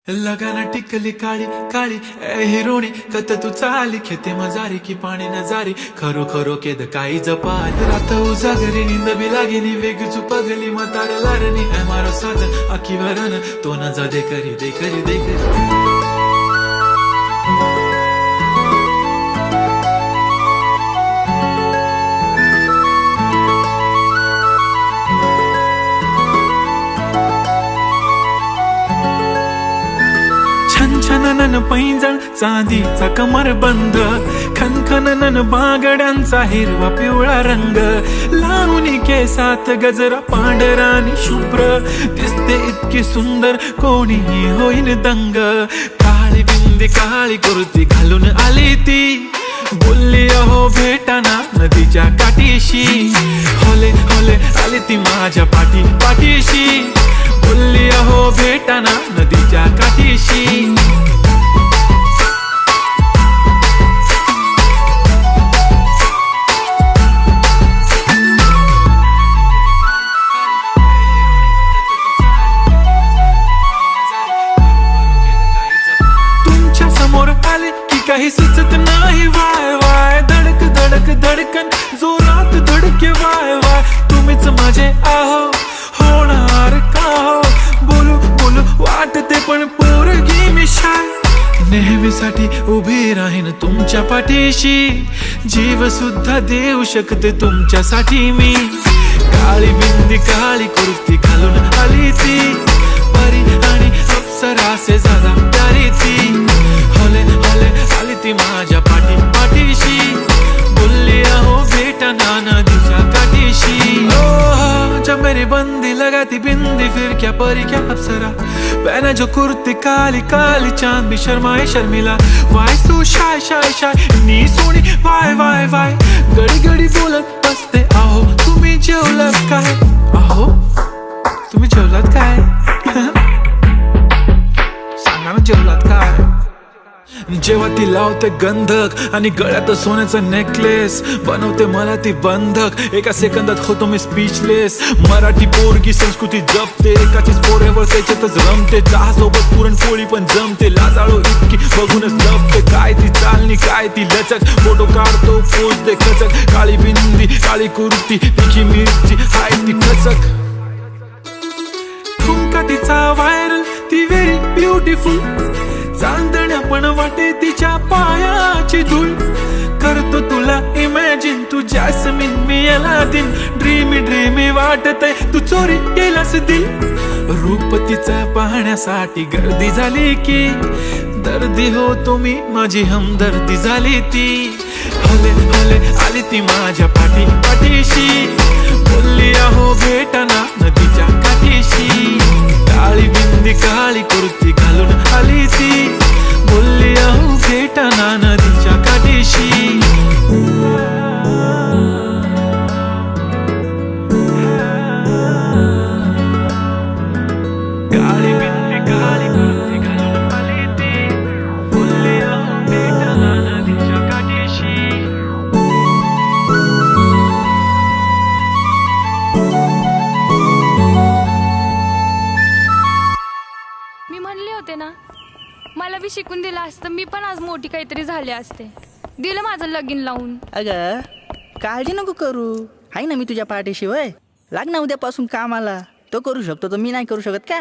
लगाना टिकली काळी काळी ए हिरोणी कत तू चाली खेते मजारी की पाणी न जारी खरो खरो केद काही जपाल रात उजागरी निंद बी लागेनी वेग चुपगली मतार लारणी ए मारो साजन आखी वरण तो न जा दे करी दे करी दे करी छनछननन पैंजण चांदीचा कमरबंद खनखननन बांगड्यांचा हिरवा पिवळा रंग लावणी केसात गजरा पांढरा आणि शुभ्र दिसते इतकी सुंदर कोणीही होईन दंग काळी बिंदी काळी कुर्ती घालून आली ती बोलली अहो भेटाना नदीच्या काठीशी होले होले आली ती माझ्या पाठीशी बोलली अहो भेटाना नदीच्या काठीशी तुमच्या समोर आले की काही सुचत नाही वाय वाय धडक धडक धडकन जोरात धडके वाय वाय तुम्हीच माझे आहो होणार का हो बोलू बोलू वाटते पण पोरगी मी शाय नेहमीसाठी उभी राहीन तुमच्या पाठीशी जीव सुद्धा देऊ शकते तुमच्यासाठी मी काळी बिंदी काळी कुर्ती घालून आली ती परी आणि अप्सरासे जादा प्यारी ती होले होले आली ती माझ्या पाठीशी बोलली अहो भेटना नदीच्या काठीशी जब मेरी बंदी लगाती बिंदी फिर क्या परी क्या अप्सरा पहना जो कुर्ती काली काली चांद भी शर्माए शर्मिला why so shy shy shy नी सोनी वाय वाय वाय गडी गडी बोलत बसते आहो तुम्ही जेवलात काय आहो तुम्ही जेवलात काय सांगा ना जेवलात काय जेव्हा ती लावते गंधक आणि गळ्यात सोन्याचा नेकलेस बनवते मला ती बंधक एका सेकंदात होतो मी स्पीचलेस मराठी पोरगी संस्कृती जपते एकाचीच पोरेवर त्याच्यातच रमते चहा सोबत पुरणपोळी पण जमते लाजाळू इतकी बघूनच लपते काय ती चालणी काय ती लचक फोटो काढतो पोच दे खचक काळी बिंदी काळी कुर्ती तिची मिरची हाय ती खचक ठुमका तिचा व्हायरल ती व्हेरी ब्युटिफुल चांदण्या पण वाटे तिच्या पायाची धूळ करतो तुला इमॅजिन तू जॅस्मिन मी अलादीन ड्रीमी ड्रीमी वाटतय तू चोरी केलास दिल रूप तिचं पाहण्यासाठी गर्दी झाली की दर्दी हो तुम्ही माझी हमदर्दी झाली ती हले हले आली ती माझ्या पाठीशी बोलली अहो भेटना नदीच्या काठीशी काळी बिंदी काळी कुर्ती घालून आली ती बोलली अहो भेटना नदीच्या काठीशी काळी बिंदी काळी कुर्ती घालून आली ती बोलली अहो भेटना नदीच्या काठीशी मी म्हणले होते ना मला बी शिकून दिलं असतं मी पण आज मोठी काहीतरी झाले असते दिलं माझं लगीन लावून अगं काळजी नको करू आहे ना मी तुझ्या पाठीशी वय लाग ना उद्यापासून कामाला तो करू शकतो तर मी नाही करू शकत का